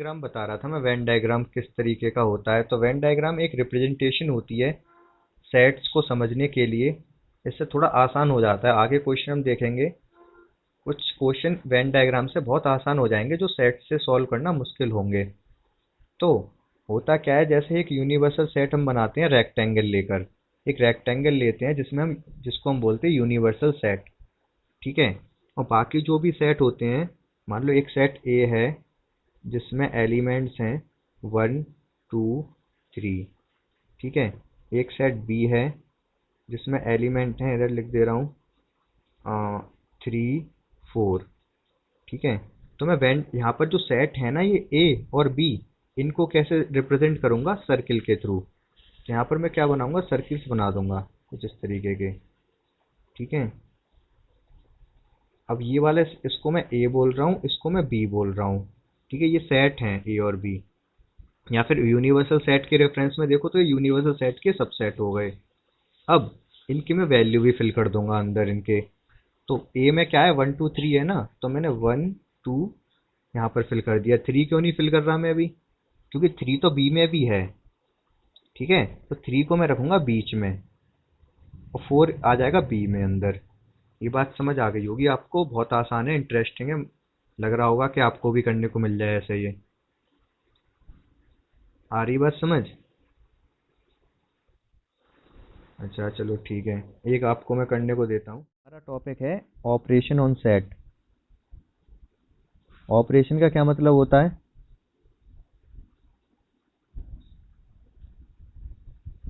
Diagram बता रहा था मैं, वेन डायग्राम किस तरीके का होता है। तो वेन डायग्राम एक रिप्रेजेंटेशन होती है सेट्स को समझने के लिए। इससे थोड़ा आसान हो जाता है, आगे क्वेश्चन हम देखेंगे। कुछ क्वेश्चन वेन डायग्राम से बहुत आसान हो जाएंगे जो सेट से सॉल्व करना मुश्किल होंगे। तो होता क्या है, जैसे एक यूनिवर्सल सेट हम बनाते हैं रेक्टेंगल लेकर। एक रेक्टेंगल लेते हैं जिसको हम बोलते हैं यूनिवर्सल सेट। ठीक है। और बाकी जो भी सेट होते हैं, मान लो एक सेट ए है जिसमें एलिमेंट्स हैं 1 2 3। ठीक है। एक सेट बी है जिसमें एलिमेंट हैं, इधर लिख दे रहा हूँ 3 4। ठीक है। तो मैं वेन यहाँ पर जो सेट है ना, ये ए और बी, इनको कैसे रिप्रेजेंट करूंगा? सर्किल के थ्रू। तो यहाँ पर मैं क्या बनाऊंगा? सर्किल्स बना दूंगा कुछ इस तरीके के। ठीक है। अब ये वाले, इसको मैं ए बोल रहा हूँ, इसको मैं बी बोल रहा हूँ। ठीक है। ये सेट हैं ए और बी, या फिर यूनिवर्सल सेट के रेफरेंस में देखो तो ये यूनिवर्सल सेट के सबसेट हो गए। अब इनकी मैं वैल्यू भी फिल कर दूंगा अंदर इनके। तो ए में क्या है? 1 2 3 है ना, तो मैंने 1 2 यहाँ पर फिल कर दिया। 3 क्यों नहीं फिल कर रहा मैं अभी? क्योंकि 3 तो बी में भी है। ठीक है। तो 3 को मैं रखूंगा बीच में और 4 आ जाएगा बी में अंदर। ये बात समझ आ गई होगी आपको, बहुत आसान है, इंटरेस्टिंग है। लग रहा होगा कि आपको भी करने को मिल जाए ऐसे। ये आ रही बात समझ? अच्छा चलो ठीक है, एक आपको मैं करने को देता हूँ। हमारा टॉपिक है ऑपरेशन ऑन सेट। ऑपरेशन का क्या मतलब होता है?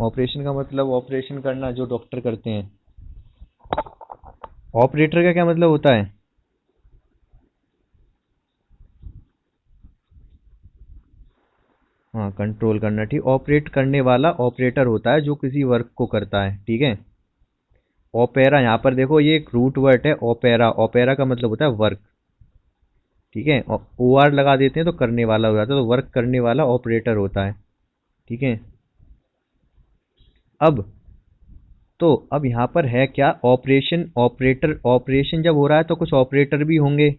ऑपरेशन का मतलब ऑपरेशन करना, जो डॉक्टर करते हैं। ऑपरेटर का क्या मतलब होता है? हाँ, कंट्रोल करना। ठीक, ऑपरेट करने वाला ऑपरेटर होता है जो किसी वर्क को करता है। ठीक है। ओपेरा, यहाँ पर देखो ये एक रूट वर्ड है ओपेरा। ओपेरा का मतलब होता है वर्क। ठीक है। ओ आर लगा देते हैं तो करने वाला हो जाता है, तो वर्क करने वाला ऑपरेटर होता है। ठीक है। अब तो अब यहाँ पर है क्या? Operation, operator. ऑपरेशन जब हो रहा है तो कुछ ऑपरेटर भी होंगे।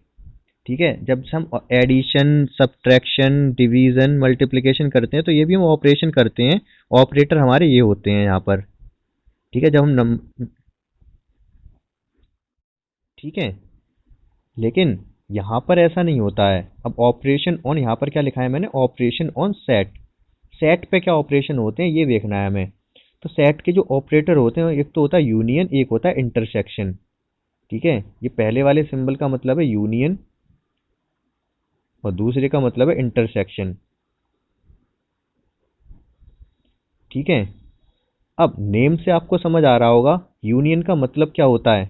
ठीक है। जब हम एडिशन, सब्ट्रैक्शन, डिवीजन, मल्टीप्लिकेशन करते हैं तो ये भी हम ऑपरेशन करते हैं। ऑपरेटर हमारे ये होते हैं यहाँ पर। ठीक है। जब हम ठीक है। लेकिन यहाँ पर ऐसा नहीं होता है। अब ऑपरेशन ऑन, यहाँ पर क्या लिखा है मैंने? Operation on set. सेट पे क्या ऑपरेशन होते हैं ये देखना है हमें। तो सेट के जो ऑपरेटर होते हैं, एक तो होता है यूनियन, एक होता है इंटरसेक्शन। ठीक है। ये पहले वाले सिंबल का मतलब है यूनियन और दूसरे का मतलब है इंटरसेक्शन। ठीक है। अब नेम से आपको समझ आ रहा होगा यूनियन का मतलब क्या होता है।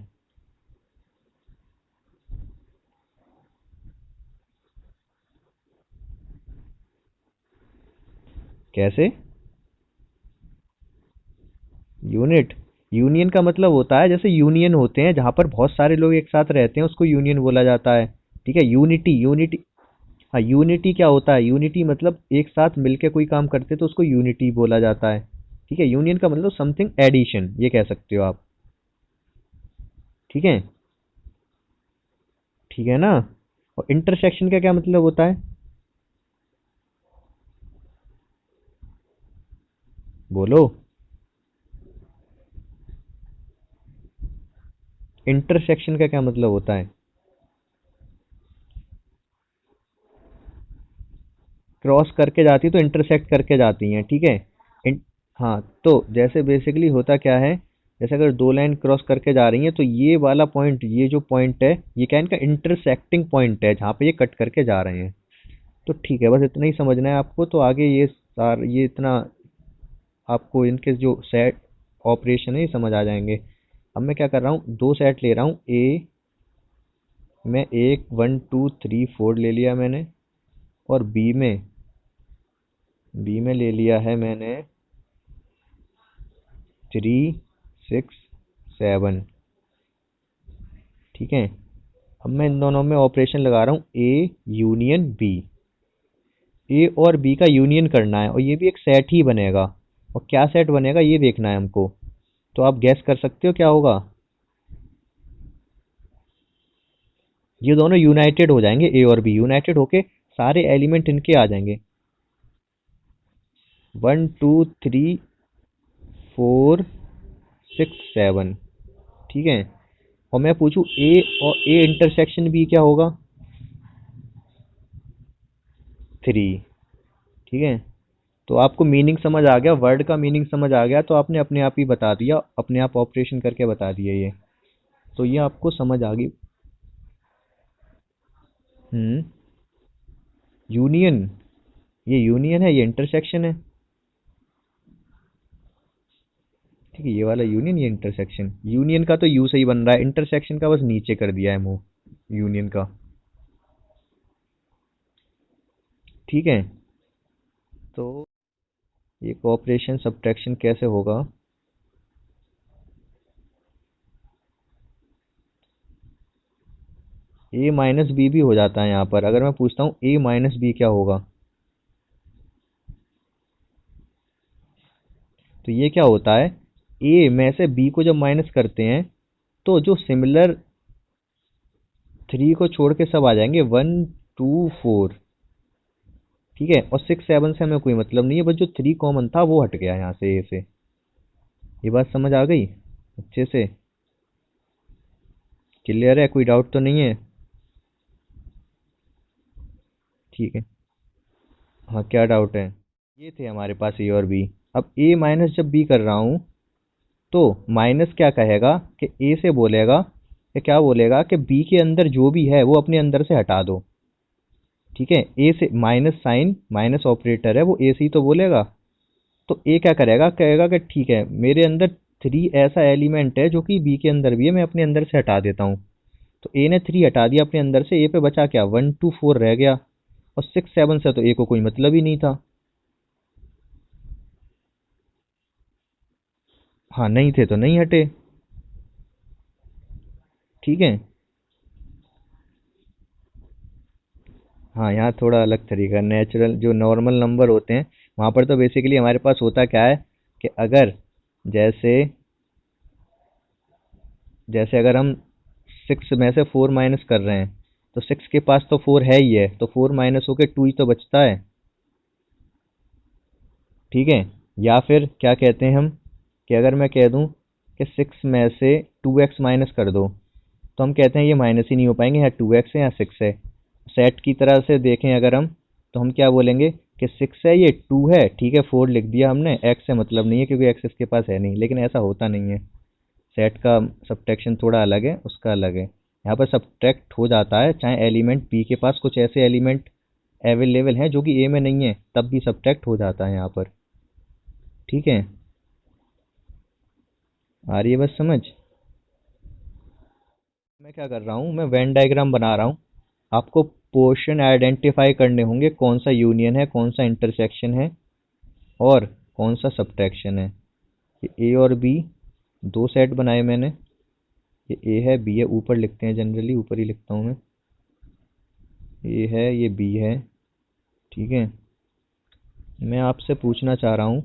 कैसे? यूनिट। यूनियन का मतलब होता है, जैसे यूनियन होते हैं जहां पर बहुत सारे लोग एक साथ रहते हैं, उसको यूनियन बोला जाता है। ठीक है। Unity, unity. हाँ, यूनिटी क्या होता है? यूनिटी मतलब एक साथ मिलके कोई काम करते तो उसको यूनिटी बोला जाता है। ठीक है। यूनियन का मतलब समथिंग एडिशन, ये कह सकते हो आप। ठीक है। ठीक है ना। और इंटरसेक्शन का क्या मतलब होता है? बोलो। इंटरसेक्शन का क्या मतलब होता है? क्रॉस करके जाती है तो इंटरसेक्ट करके जाती हैं। ठीक है। इन, हाँ, तो जैसे बेसिकली होता क्या है, जैसे अगर दो लाइन क्रॉस करके जा रही हैं तो ये वाला पॉइंट, ये जो पॉइंट है, ये क्या है? इनका इंटरसेक्टिंग पॉइंट है जहाँ पे ये कट करके जा रहे हैं। तो ठीक है, बस इतना ही समझना है आपको। तो आगे ये इतना आपको इनके जो सेट ऑपरेशन है ये समझ आ जाएंगे। अब मैं क्या कर रहा हूँ, दो सेट ले रहा हूँ। ए में एक 1 2 3 4 ले लिया मैंने, और बी में ले लिया है मैंने 3 6 7। ठीक है। अब मैं इन दोनों में ऑपरेशन लगा रहा हूँ, ए यूनियन बी। ए और बी का यूनियन करना है और ये भी एक सेट ही बनेगा। और क्या सेट बनेगा ये देखना है हमको। तो आप गैस कर सकते हो क्या होगा? ये दोनों यूनाइटेड हो जाएंगे, ए और बी यूनाइटेड होके सारे एलिमेंट इनके आ जाएंगे। 1 2 3 4 6 7। ठीक है। और मैं पूछूं ए और ए इंटरसेक्शन बी क्या होगा? 3। ठीक है। तो आपको मीनिंग समझ आ गया, वर्ड का मीनिंग समझ आ गया, तो आपने अपने आप ही बता दिया, अपने आप ऑपरेशन करके बता दिया ये। तो ये आपको समझ आ गई। हम्म। यूनियन, ये यूनियन है, ये इंटरसेक्शन है। ठीक है, ये वाला यूनियन, ये इंटरसेक्शन। यूनियन का तो यू से ही बन रहा है, इंटरसेक्शन का बस नीचे कर दिया है मुंह यूनियन का। ठीक है। तो ये ऑपरेशन सब्ट्रैक्शन कैसे होगा? ए माइनस बी भी हो जाता है यहाँ पर। अगर मैं पूछता हूँ ए माइनस बी क्या होगा, तो ये क्या होता है, ए में से बी को जब माइनस करते हैं तो जो सिमिलर 3 को छोड़ के सब आ जाएंगे, 1 2 4। ठीक है। और 6 7 से हमें कोई मतलब नहीं है, बस जो 3 कॉमन था वो हट गया यहाँ से, ए से। ये बात समझ आ गई अच्छे से? क्लियर है? कोई डाउट तो नहीं है? ठीक है। हाँ, क्या डाउट है? ये थे हमारे पास ए और बी। अब ए माइनस जब बी कर रहा हूँ तो माइनस क्या कहेगा कि ए से बोलेगा, या क्या बोलेगा कि बी के अंदर जो भी है वो अपने अंदर से हटा दो। ठीक है। ए से माइनस साइन, माइनस ऑपरेटर है, वो ए से ही तो बोलेगा। तो ए क्या करेगा, कहेगा कि ठीक है, मेरे अंदर 3 ऐसा एलिमेंट है जो कि बी के अंदर भी है, मैं अपने अंदर से हटा देता हूँ। तो ए ने 3 हटा दिया अपने अंदर से, ए पे बचा क्या, 1 2 4 रह गया। और 6 7 से तो ए को कोई मतलब ही नहीं था। हाँ, नहीं थे तो नहीं हटे। ठीक है। हाँ, यहाँ थोड़ा अलग तरीका, नेचुरल जो नॉर्मल नंबर होते हैं वहाँ पर तो बेसिकली हमारे पास होता क्या है कि अगर जैसे जैसे अगर हम 6 में से 4 माइनस कर रहे हैं, तो 6 के पास तो 4 है ही है, तो 4 माइनस होके 2 ही तो बचता है। ठीक है। या फिर क्या कहते हैं हम, कि अगर मैं कह दूं कि 6 में से 2x माइनस कर दो, तो हम कहते हैं ये माइनस ही नहीं हो पाएंगे, या 2x है या 6 है। सेट की तरह से देखें अगर हम, तो हम क्या बोलेंगे कि 6 है, ये 2 है, ठीक है, 4 लिख दिया हमने, x से मतलब नहीं है क्योंकि x इसके पास है नहीं। लेकिन ऐसा होता नहीं है, सेट का सब्ट्रैक्शन थोड़ा अलग है, उसका अलग है। यहाँ पर सब्ट्रैक्ट हो जाता है चाहे एलिमेंट बी के पास कुछ ऐसे एलिमेंट अवेलेबल हैं जो कि ए में नहीं है, तब भी सब्ट्रैक्ट हो जाता है यहाँ पर। ठीक है। आ रही है बस समझ? मैं क्या कर रहा हूँ, मैं वेन डायग्राम बना रहा हूँ। आपको पोर्शन आइडेंटिफाई करने होंगे, कौन सा यूनियन है, कौन सा इंटरसेक्शन है, और कौन सा सब्ट्रैक्शन है। ये ए और बी दो सेट बनाए मैंने। ये ए है, बी है, ऊपर लिखते हैं, जनरली ऊपर ही लिखता हूँ मैं। ए है, ये बी है। ठीक है। मैं आपसे पूछना चाह रहा हूँ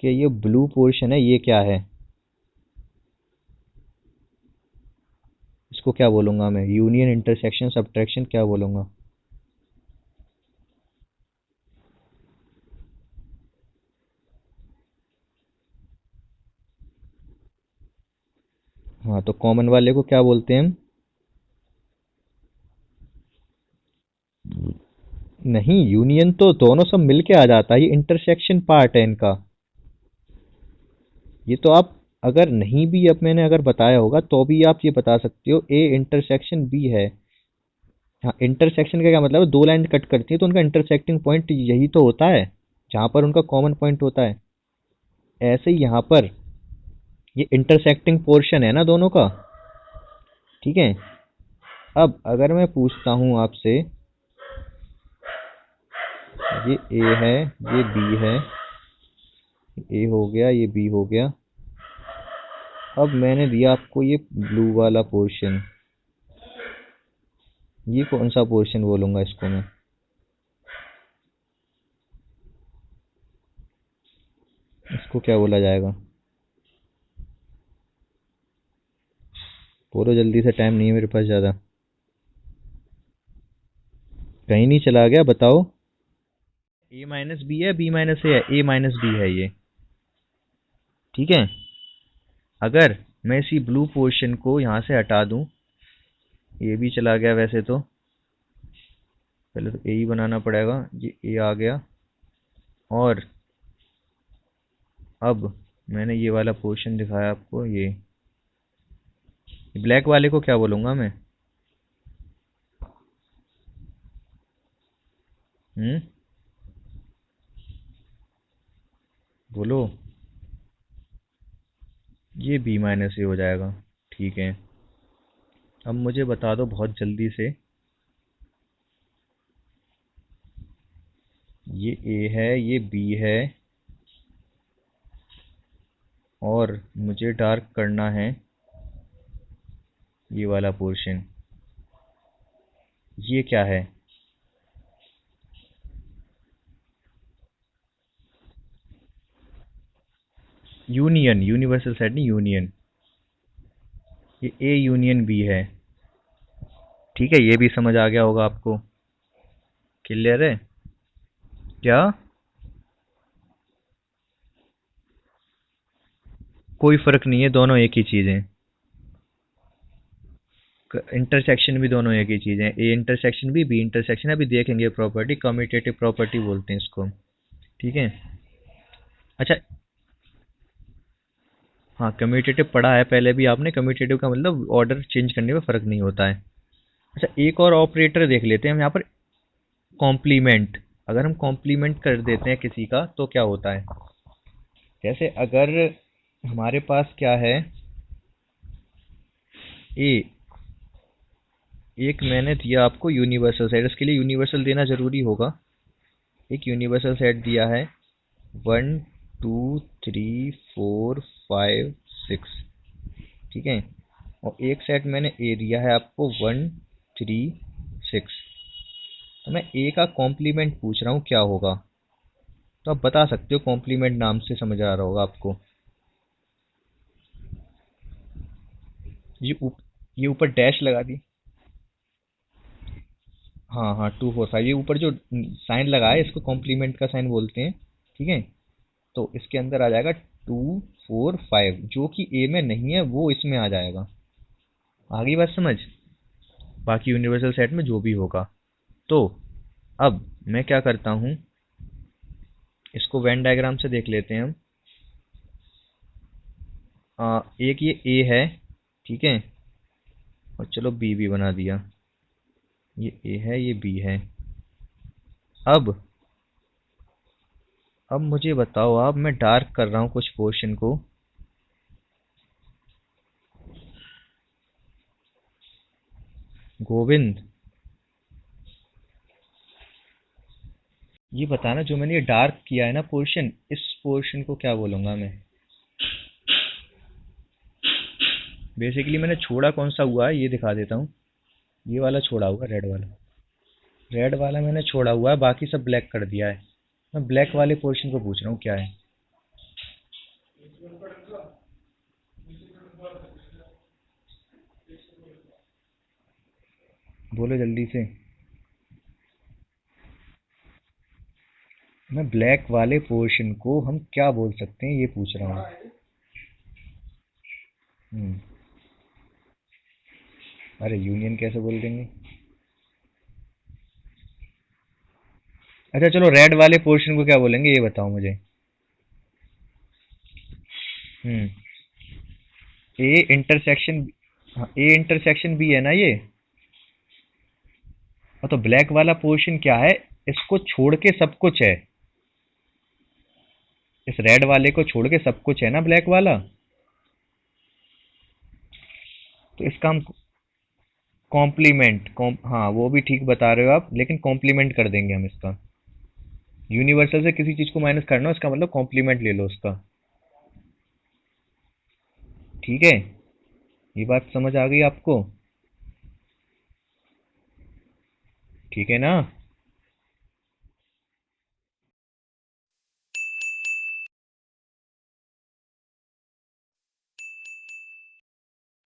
कि ये ब्लू पोर्शन है, ये क्या है? इसको क्या बोलूँगा मैं? यूनियन, इंटरसेक्शन, सब्ट्रैक्शन, क्या बोलूँगा? हाँ, तो कॉमन वाले को क्या बोलते हैं हम? नहीं, यूनियन तो दोनों सब मिलके आ जाता है, ये इंटरसेक्शन पार्ट है इनका। ये तो आप अगर नहीं भी, अब मैंने अगर बताया होगा तो भी आप ये बता सकते हो ए इंटरसेक्शन बी है। हाँ, इंटरसेक्शन का क्या मतलब है, दो लाइन कट करती है तो उनका इंटरसेक्टिंग पॉइंट यही तो होता है, जहाँ पर उनका कॉमन पॉइंट होता है। ऐसे ही यहाँ पर ये इंटरसेक्टिंग पोर्शन है ना दोनों का। ठीक है। अब अगर मैं पूछता हूँ आपसे, ये ए है, ये बी है, ए हो गया, ये बी हो गया। अब मैंने दिया आपको ये ब्लू वाला पोर्शन, ये कौन सा पोर्शन बोलूंगा इसको मैं? इसको क्या बोला जाएगा? बोलो जल्दी से, टाइम नहीं है मेरे पास ज़्यादा। कहीं नहीं चला गया, बताओ। ए माइनस बी है, बी माइनस ए माइनस बी है ये। ठीक है। अगर मैं इसी ब्लू पोर्शन को यहाँ से हटा दूं, ये भी चला गया वैसे तो। पहले तो ए ही बनाना पड़ेगा, ये ए आ गया। और अब मैंने ये वाला पोर्शन दिखाया आपको, ये ब्लैक वाले को क्या बोलूँगा मैं? हम्म, बोलो। ये बी माइनस ए हो जाएगा। ठीक है। अब मुझे बता दो बहुत जल्दी से, ये ए है, ये बी है, और मुझे डार्क करना है ये वाला पोर्शन। ये क्या है? यूनियन, यूनिवर्सल सेट नहीं, यूनियन। ये ए यूनियन बी है। ठीक है, ये भी समझ आ गया होगा आपको। क्लियर है? क्या? कोई फर्क नहीं है, दोनों एक ही चीज है। इंटरसेक्शन भी दोनों एक ही चीज है, ए इंटरसेक्शन भी, बी इंटरसेक्शन। अभी देखेंगे प्रॉपर्टी, कम्यूटेटिव प्रॉपर्टी बोलते हैं इसको। ठीक है। अच्छा। हाँ, कम्यूटेटिव पढ़ा है पहले भी आपने। कम्यूटेटिव का मतलब ऑर्डर चेंज करने में फर्क नहीं होता है। अच्छा, एक और ऑपरेटर देख लेते हैं हम यहाँ पर, कॉम्प्लीमेंट। अगर हम कॉम्प्लीमेंट कर देते हैं किसी का तो क्या होता है? जैसे अगर हमारे पास क्या है, ए, एक मैंने दिया आपको यूनिवर्सल सेट, इसके लिए यूनिवर्सल देना जरूरी होगा। एक यूनिवर्सल सेट दिया है, 1 2 3 4 5 6। ठीक है। और एक सेट मैंने ए दिया है आपको, 1 3 6। तो मैं ए का कॉम्प्लीमेंट पूछ रहा हूँ, क्या होगा? तो आप बता सकते हो, कॉम्प्लीमेंट नाम से समझ आ रहा होगा आपको। ये ये ऊपर डैश लगा दी। हाँ हाँ, 2 4 5, ये ऊपर जो साइन लगा है इसको कॉम्प्लीमेंट का साइन बोलते हैं। ठीक है। तो इसके अंदर आ जाएगा 2 4 5, जो कि ए में नहीं है वो इसमें आ जाएगा। आ गई बात समझ? बाकी यूनिवर्सल सेट में जो भी होगा। तो अब मैं क्या करता हूँ, इसको वेन डायग्राम से देख लेते हैं हम। एक ये ए है। ठीक है। और चलो बी भी बना दिया। ये ए है, ये बी है। अब अब मुझे बताओ आप, मैं डार्क कर रहा हूँ कुछ पोर्शन को। गोविंद, ये बताना, जो मैंने ये डार्क किया है ना पोर्शन, इस पोर्शन को क्या बोलूंगा मैं? बेसिकली मैंने छोड़ा कौन सा हुआ है ये दिखा देता हूँ। ये वाला छोड़ा हुआ, रेड वाला। रेड वाला मैंने छोड़ा हुआ है, बाकी सब ब्लैक कर दिया है। मैं ब्लैक वाले पोर्शन को पूछ रहा हूँ क्या है। बोलो जल्दी से। मैं ब्लैक वाले पोर्शन को हम क्या बोल सकते हैं ये पूछ रहा हूँ। हम्म। अरे यूनियन कैसे बोल देंगे? अच्छा चलो, रेड वाले पोर्शन को क्या बोलेंगे ये बताओ मुझे। हम्म। A intersection. हाँ, ए इंटरसेक्शन बी है ना ये। और तो ब्लैक वाला पोर्शन क्या है? इसको छोड़ के सब कुछ है। इस रेड वाले को छोड़ के सब कुछ है ना ब्लैक वाला। तो इसका हम कॉम्प्लीमेंट हाँ, वो भी ठीक बता रहे हो आप, लेकिन कॉम्प्लीमेंट कर देंगे हम इसका। यूनिवर्सल से किसी चीज को माइनस करना हो, इसका मतलब कॉम्प्लीमेंट ले लो उसका। ठीक है। ये बात समझ आ गई आपको? ठीक है ना?